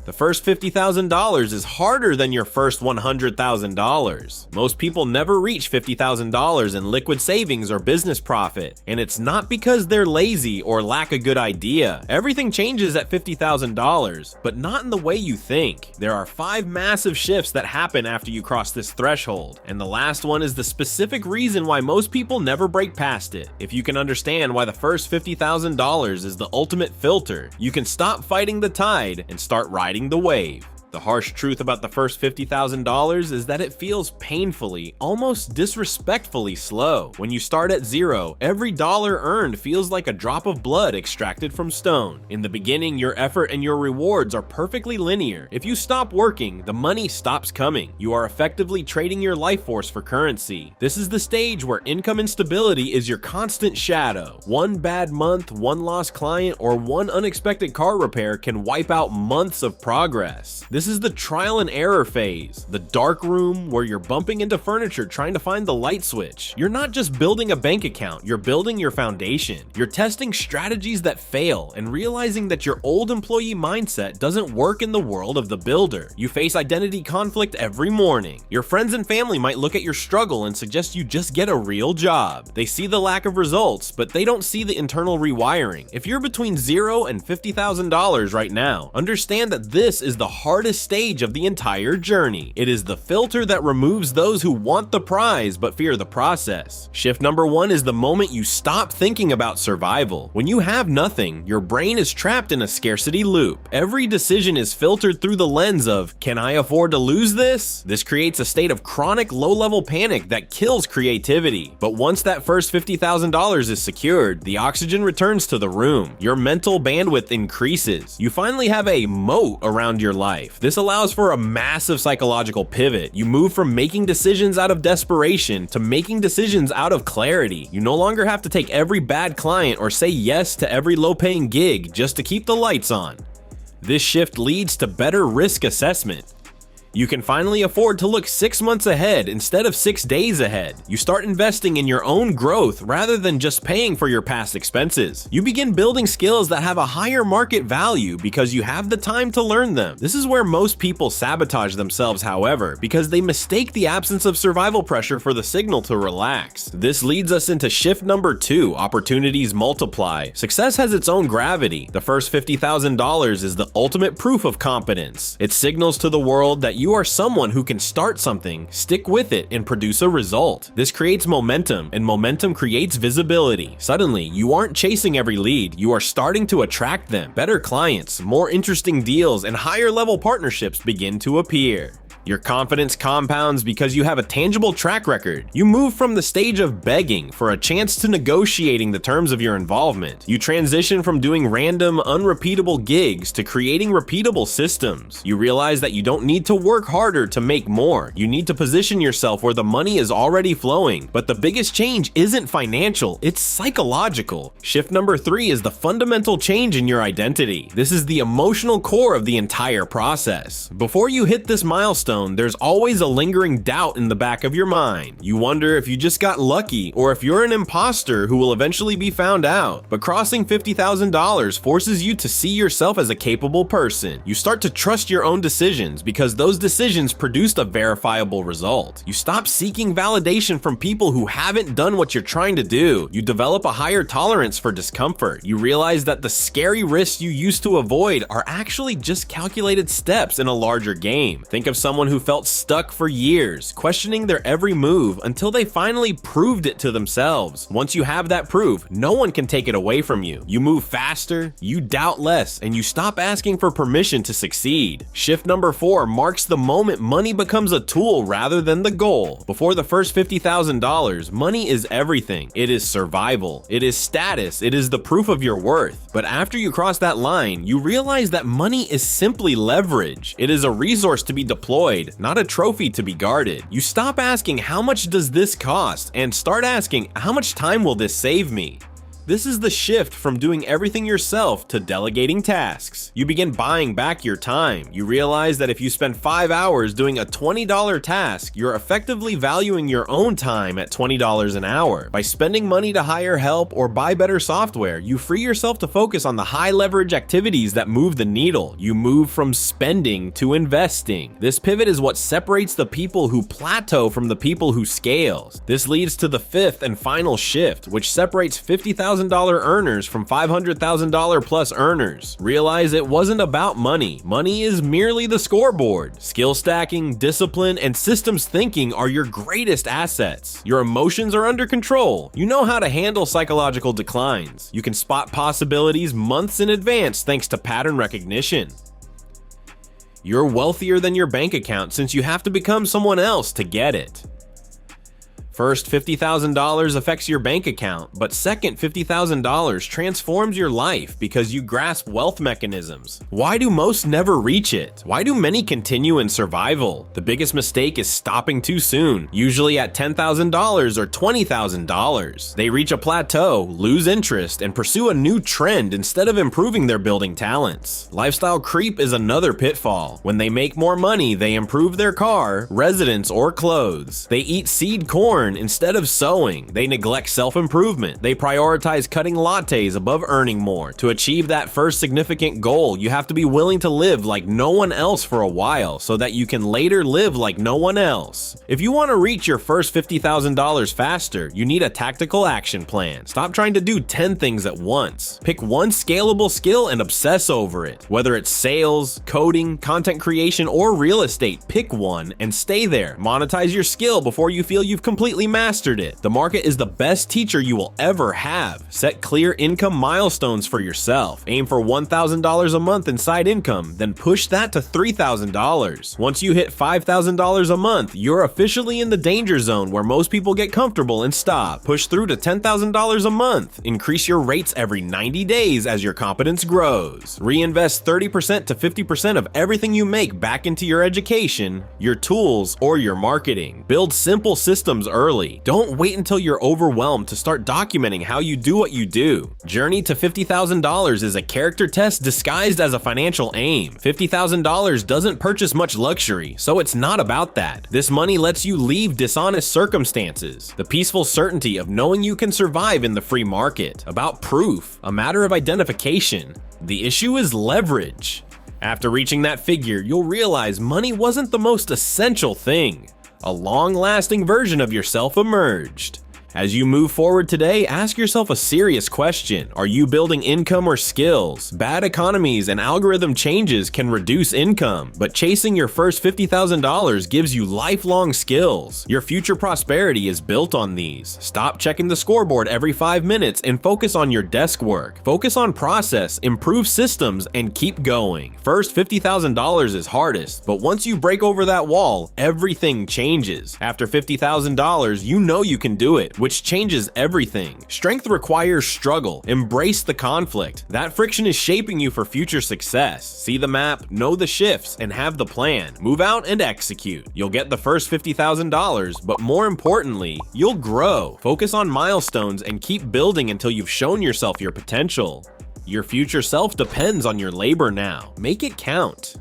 The first $50,000 is harder than your first $100,000. Most people never reach $50,000 in liquid savings or business profit, and it's not because they're lazy or lack a good idea. Everything changes at $50,000, but not in the way you think. There are 5 massive shifts that happen after you cross this threshold, and the last one is the specific reason why most people never break past it. If you can understand why the first $50,000 is the ultimate filter, you can stop fighting the tide and start riding the wave. The harsh truth about the first $50,000 is that it feels painfully, almost disrespectfully slow. When you start at zero, every dollar earned feels like a drop of blood extracted from stone. In the beginning, your effort and your rewards are perfectly linear. If you stop working, the money stops coming. You are effectively trading your life force for currency. This is the stage where income instability is your constant shadow. One bad month, one lost client, or one unexpected car repair can wipe out months of progress. This is the trial and error phase, the dark room where you're bumping into furniture trying to find the light switch. You're not just building a bank account, you're building your foundation. You're testing strategies that fail and realizing that your old employee mindset doesn't work in the world of the builder. You face identity conflict every morning. Your friends and family might look at your struggle and suggest you just get a real job. They see the lack of results, but they don't see the internal rewiring. If you're between $0 and $50,000 right now, understand that this is the hardest stage of the entire journey. It is the filter that removes those who want the prize but fear the process. Shift number 1 is the moment you stop thinking about survival. When you have nothing, your brain is trapped in a scarcity loop. Every decision is filtered through the lens of, can I afford to lose this? This creates a state of chronic low-level panic that kills creativity. But once that first $50,000 is secured, the oxygen returns to the room. Your mental bandwidth increases. You finally have a moat around your life. This allows for a massive psychological pivot. You move from making decisions out of desperation to making decisions out of clarity. You no longer have to take every bad client or say yes to every low-paying gig just to keep the lights on. This shift leads to better risk assessment. You can finally afford to look 6 months ahead instead of 6 days ahead. You start investing in your own growth rather than just paying for your past expenses. You begin building skills that have a higher market value because you have the time to learn them. This is where most people sabotage themselves, however, because they mistake the absence of survival pressure for the signal to relax. This leads us into shift number 2, opportunities multiply. Success has its own gravity. The first $50,000 is the ultimate proof of competence. It signals to the world that you are someone who can start something, stick with it, and produce a result. This creates momentum, and momentum creates visibility. Suddenly, you aren't chasing every lead, you are starting to attract them. Better clients, more interesting deals, and higher level partnerships begin to appear. Your confidence compounds because you have a tangible track record. You move from the stage of begging for a chance to negotiating the terms of your involvement. You transition from doing random, unrepeatable gigs to creating repeatable systems. You realize that you don't need to work harder to make more. You need to position yourself where the money is already flowing. But the biggest change isn't financial, it's psychological. Shift number 3 is the fundamental change in your identity. This is the emotional core of the entire process. Before you hit this milestone, there's always a lingering doubt in the back of your mind. You wonder if you just got lucky or if you're an imposter who will eventually be found out. But crossing $50,000 forces you to see yourself as a capable person. You start to trust your own decisions because those decisions produced a verifiable result. You stop seeking validation from people who haven't done what you're trying to do. You develop a higher tolerance for discomfort. You realize that the scary risks you used to avoid are actually just calculated steps in a larger game. Think of someone who felt stuck for years, questioning their every move until they finally proved it to themselves. Once you have that proof, no one can take it away from you. You move faster, you doubt less, and you stop asking for permission to succeed. Shift number 4 marks the moment money becomes a tool rather than the goal. Before the first $50,000, money is everything. It is survival. It is status. It is the proof of your worth. But after you cross that line, you realize that money is simply leverage. It is a resource to be deployed, not a trophy to be guarded. You stop asking how much does this cost and start asking how much time will this save me? This is the shift from doing everything yourself to delegating tasks. You begin buying back your time. You realize that if you spend 5 hours doing a $20 task, you're effectively valuing your own time at $20 an hour. By spending money to hire help or buy better software, you free yourself to focus on the high leverage activities that move the needle. You move from spending to investing. This pivot is what separates the people who plateau from the people who scales. This leads to the fifth and final shift, which separates $50,000 earners from $500,000 plus earners. Realize it wasn't about money. Money is merely the scoreboard. Skill stacking, discipline, and systems thinking are your greatest assets. Your emotions are under control. You know how to handle psychological declines. You can spot possibilities months in advance thanks to pattern recognition. You're wealthier than your bank account since you have to become someone else to get it. First, $50,000 affects your bank account, but second, $50,000 transforms your life because you grasp wealth mechanisms. Why do most never reach it? Why do many continue in survival? The biggest mistake is stopping too soon, usually at $10,000 or $20,000. They reach a plateau, lose interest, and pursue a new trend instead of improving their building talents. Lifestyle creep is another pitfall. When they make more money, they improve their car, residence, or clothes. They eat seed corn instead of sowing. They neglect self-improvement. They prioritize cutting lattes above earning more. To achieve that first significant goal, you have to be willing to live like no one else for a while so that you can later live like no one else. If you want to reach your first $50,000 faster, you need a tactical action plan. Stop trying to do 10 things at once. Pick one scalable skill and obsess over it. Whether it's sales, coding, content creation, or real estate, pick one and stay there. Monetize your skill before you feel you've completely mastered it. The market is the best teacher you will ever have. Set clear income milestones for yourself. Aim for $1,000 a month in side income, then push that to $3,000. Once you hit $5,000 a month, you're officially in the danger zone where most people get comfortable and stop. Push through to $10,000 a month. Increase your rates every 90 days as your competence grows. Reinvest 30% to 50% of everything you make back into your education, your tools, or your marketing. Build simple systems early. Don't wait until you're overwhelmed to start documenting how you do what you do. Journey to $50,000 is a character test disguised as a financial aim. $50,000 doesn't purchase much luxury, so it's not about that. This money lets you leave dishonest circumstances. The peaceful certainty of knowing you can survive in the free market. About proof, a matter of identification. The issue is leverage. After reaching that figure, you'll realize money wasn't the most essential thing. A long-lasting version of yourself emerged. As you move forward today, ask yourself a serious question. Are you building income or skills? Bad economies and algorithm changes can reduce income, but chasing your first $50,000 gives you lifelong skills. Your future prosperity is built on these. Stop checking the scoreboard every 5 minutes and focus on your desk work. Focus on process, improve systems, and keep going. First $50,000 is hardest, but once you break over that wall, everything changes. After $50,000, you know you can do it, which changes everything. Strength requires struggle. Embrace the conflict. That friction is shaping you for future success. See the map, know the shifts, and have the plan. Move out and execute. You'll get the first $50,000, but more importantly, you'll grow. Focus on milestones and keep building until you've shown yourself your potential. Your future self depends on your labor now. Make it count.